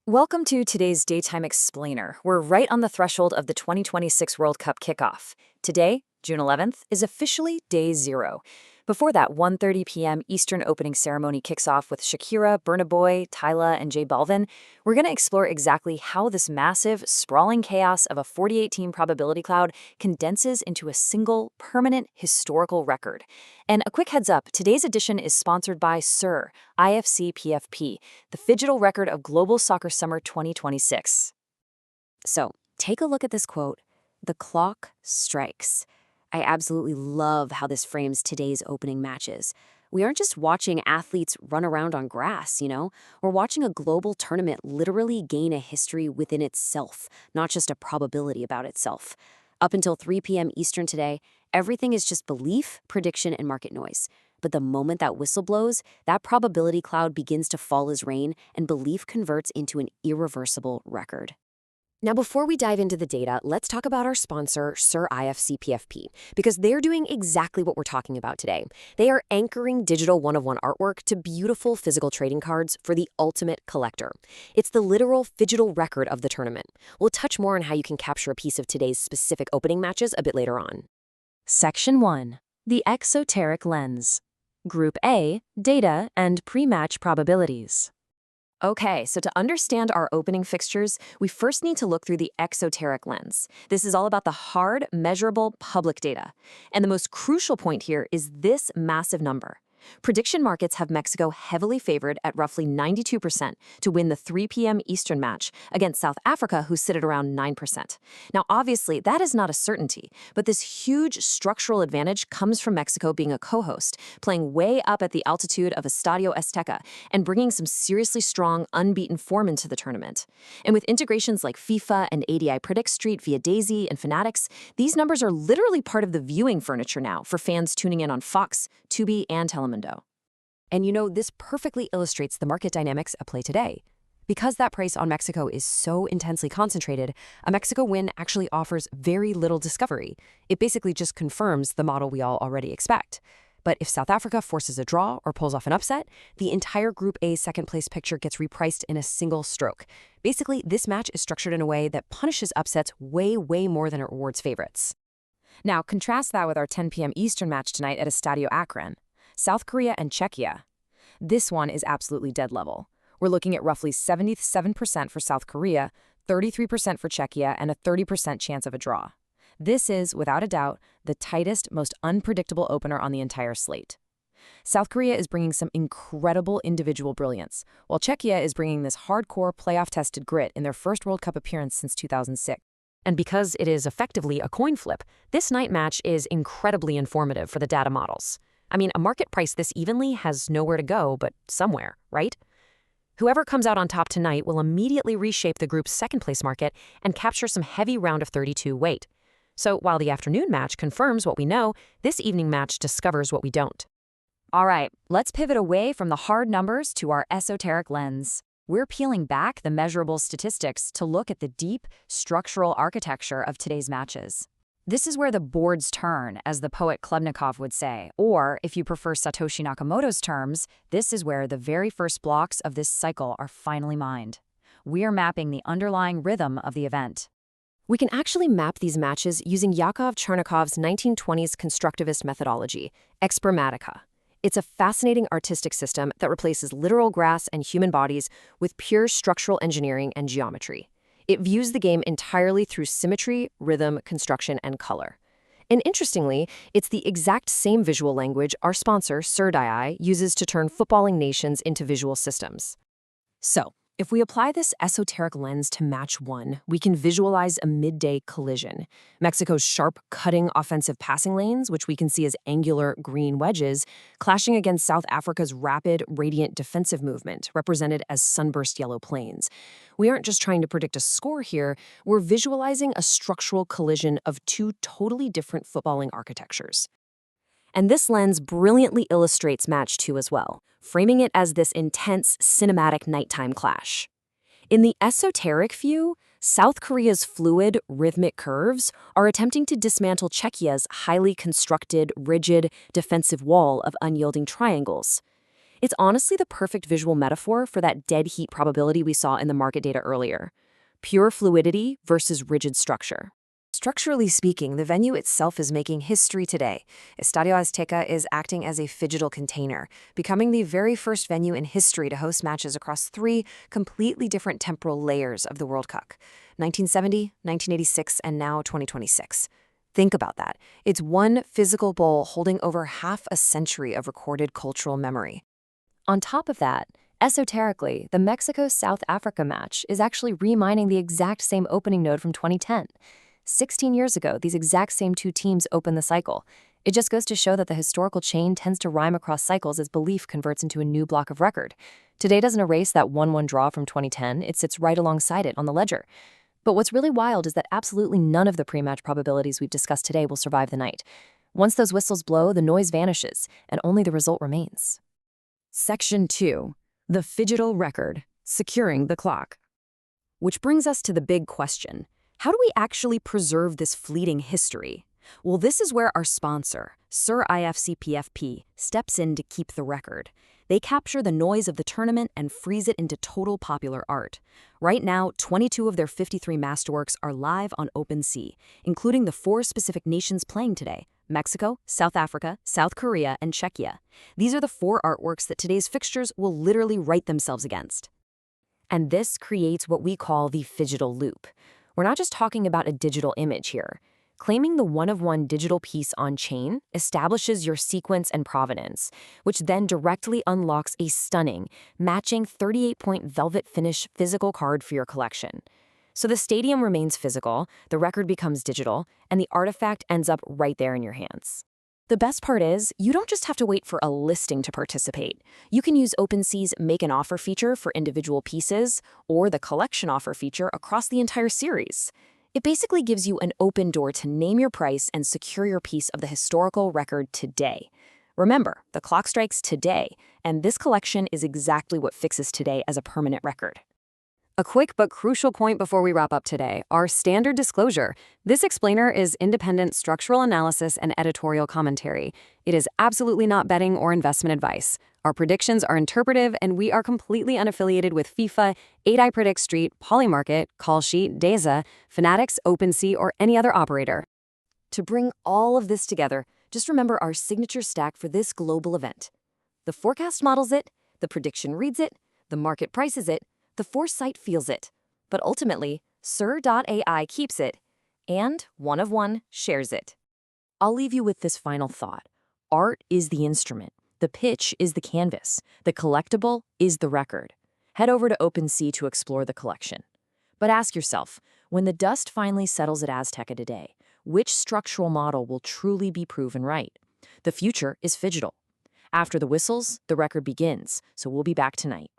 Welcome to today's Daytime Explainer. We're right on the threshold of the 2026 World Cup kickoff. Today, June 11th, is officially day zero. Before that 1:30 p.m. Eastern opening ceremony kicks off with Shakira, Burna Boy, Tyla, and J Balvin, we're going to explore exactly how this massive, sprawling chaos of a 48-team probability cloud condenses into a single, permanent, historical record. And a quick heads up, today's edition is sponsored by SIR, IFC PFP, the Digital Record of Global Soccer Summer 2026. So, take a look at this quote. The clock strikes. I absolutely love how this frames today's opening matches. We aren't just watching athletes run around on grass, We're watching a global tournament literally gain a history within itself, not just a probability about itself. Up until 3 p.m. Eastern today, everything is just belief, prediction, and market noise. But the moment that whistle blows, that probability cloud begins to fall as rain, and belief converts into an irreversible record. Now, before we dive into the data, let's talk about our sponsor, SIR IFC PFP, because they're doing exactly what we're talking about today. They are anchoring digital one-of-one artwork to beautiful physical trading cards for the ultimate collector. It's the literal digital record of the tournament. We'll touch more on how you can capture a piece of today's specific opening matches a bit later on. Section 1. The Esoteric Lens. Group A, Data and Pre-Match Probabilities. Okay, so to understand our opening fixtures, we first need to look through the exoteric lens. This is all about the hard, measurable, public data. And the most crucial point here is this massive number. Prediction markets have Mexico heavily favored at roughly 92% to win the 3 p.m. Eastern match against South Africa, who sit at around 9%. Now, obviously, that is not a certainty, but this huge structural advantage comes from Mexico being a co-host, playing way up at the altitude of Estadio Azteca, and bringing some seriously strong, unbeaten form into the tournament. And with integrations like FIFA and ADI Predict Street via Daisy and Fanatics, these numbers are literally part of the viewing furniture now for fans tuning in on Fox, Tubi, and Telemundo. And this perfectly illustrates the market dynamics at play today. Because that price on Mexico is so intensely concentrated, a Mexico win actually offers very little discovery. It basically just confirms the model we all already expect. But if South Africa forces a draw or pulls off an upset, the entire Group A second-place picture gets repriced in a single stroke. Basically, this match is structured in a way that punishes upsets way, way more than it rewards favorites. Now, contrast that with our 10 p.m. Eastern match tonight at Estadio Akron. South Korea and Czechia. This one is absolutely dead level. We're looking at roughly 77% for South Korea, 33% for Czechia, and a 30% chance of a draw. This is, without a doubt, the tightest, most unpredictable opener on the entire slate. South Korea is bringing some incredible individual brilliance, while Czechia is bringing this hardcore playoff-tested grit in their first World Cup appearance since 2006. And because it is effectively a coin flip, this night match is incredibly informative for the data models. I mean, a market price this evenly has nowhere to go but somewhere, right? Whoever comes out on top tonight will immediately reshape the group's second-place market and capture some heavy round of 32 weight. So while the afternoon match confirms what we know, this evening match discovers what we don't. All right, let's pivot away from the hard numbers to our esoteric lens. We're peeling back the measurable statistics to look at the deep, structural architecture of today's matches. This is where the boards turn, as the poet Klebnikov would say, or, if you prefer Satoshi Nakamoto's terms, this is where the very first blocks of this cycle are finally mined. We are mapping the underlying rhythm of the event. We can actually map these matches using Yakov Chernikov's 1920s constructivist methodology, Expermatica. It's a fascinating artistic system that replaces literal grass and human bodies with pure structural engineering and geometry. It views the game entirely through symmetry, rhythm, construction, and color. And interestingly, it's the exact same visual language our sponsor, SIR uses to turn footballing nations into visual systems. So, if we apply this esoteric lens to match one, we can visualize a midday collision. Mexico's sharp, cutting offensive passing lanes, which we can see as angular green wedges, clashing against South Africa's rapid, radiant defensive movement, represented as sunburst yellow plains. We aren't just trying to predict a score here, we're visualizing a structural collision of two totally different footballing architectures. And this lens brilliantly illustrates match 2 as well, framing it as this intense, cinematic nighttime clash. In the esoteric view, South Korea's fluid, rhythmic curves are attempting to dismantle Czechia's highly constructed, rigid, defensive wall of unyielding triangles. It's honestly the perfect visual metaphor for that dead heat probability we saw in the market data earlier. Pure fluidity versus rigid structure. Structurally speaking, the venue itself is making history today. Estadio Azteca is acting as a phygital container, becoming the very first venue in history to host matches across three completely different temporal layers of the World Cup: 1970, 1986, and now 2026. Think about that. It's one physical bowl holding over half a century of recorded cultural memory. On top of that, esoterically, the Mexico-South Africa match is actually remining the exact same opening node from 2010. 16 years ago, these exact same two teams opened the cycle. It just goes to show that the historical chain tends to rhyme across cycles as belief converts into a new block of record. Today doesn't erase that 1-1 draw from 2010, it sits right alongside it on the ledger. But what's really wild is that absolutely none of the pre-match probabilities we've discussed today will survive the night. Once those whistles blow, the noise vanishes, and only the result remains. Section 2. The Phygital Record, Securing the Clock. Which brings us to the big question. How do we actually preserve this fleeting history? Well, this is where our sponsor, Sir IFCPFP, steps in to keep the record. They capture the noise of the tournament and freeze it into total popular art. Right now, 22 of their 53 masterworks are live on OpenSea, including the 4 specific nations playing today: Mexico, South Africa, South Korea, and Czechia. These are the 4 artworks that today's fixtures will literally write themselves against. And this creates what we call the phygital loop. We're not just talking about a digital image here. Claiming the one-of-one digital piece on-chain establishes your sequence and provenance, which then directly unlocks a stunning, matching 38-point velvet finish physical card for your collection. So the stadium remains physical, the record becomes digital, and the artifact ends up right there in your hands. The best part is, you don't just have to wait for a listing to participate. You can use OpenSea's Make an Offer feature for individual pieces, or the Collection Offer feature across the entire series. It basically gives you an open door to name your price and secure your piece of the historical record today. Remember, the clock strikes today, and this collection is exactly what fixes today as a permanent record. A quick but crucial point before we wrap up today, our standard disclosure. This explainer is independent structural analysis and editorial commentary. It is absolutely not betting or investment advice. Our predictions are interpretive, and we are completely unaffiliated with FIFA, 8i Predict Street, Polymarket, Callsheet, DESA, Fanatics, OpenSea, or any other operator. To bring all of this together, just remember our signature stack for this global event. The forecast models it, the prediction reads it, the market prices it, the foresight feels it, but ultimately, Sir.ai keeps it, and one-of-one shares it. I'll leave you with this final thought. Art is the instrument. The pitch is the canvas. The collectible is the record. Head over to OpenSea to explore the collection. But ask yourself, when the dust finally settles at Azteca today, which structural model will truly be proven right? The future is phygital. After the whistles, the record begins, so we'll be back tonight.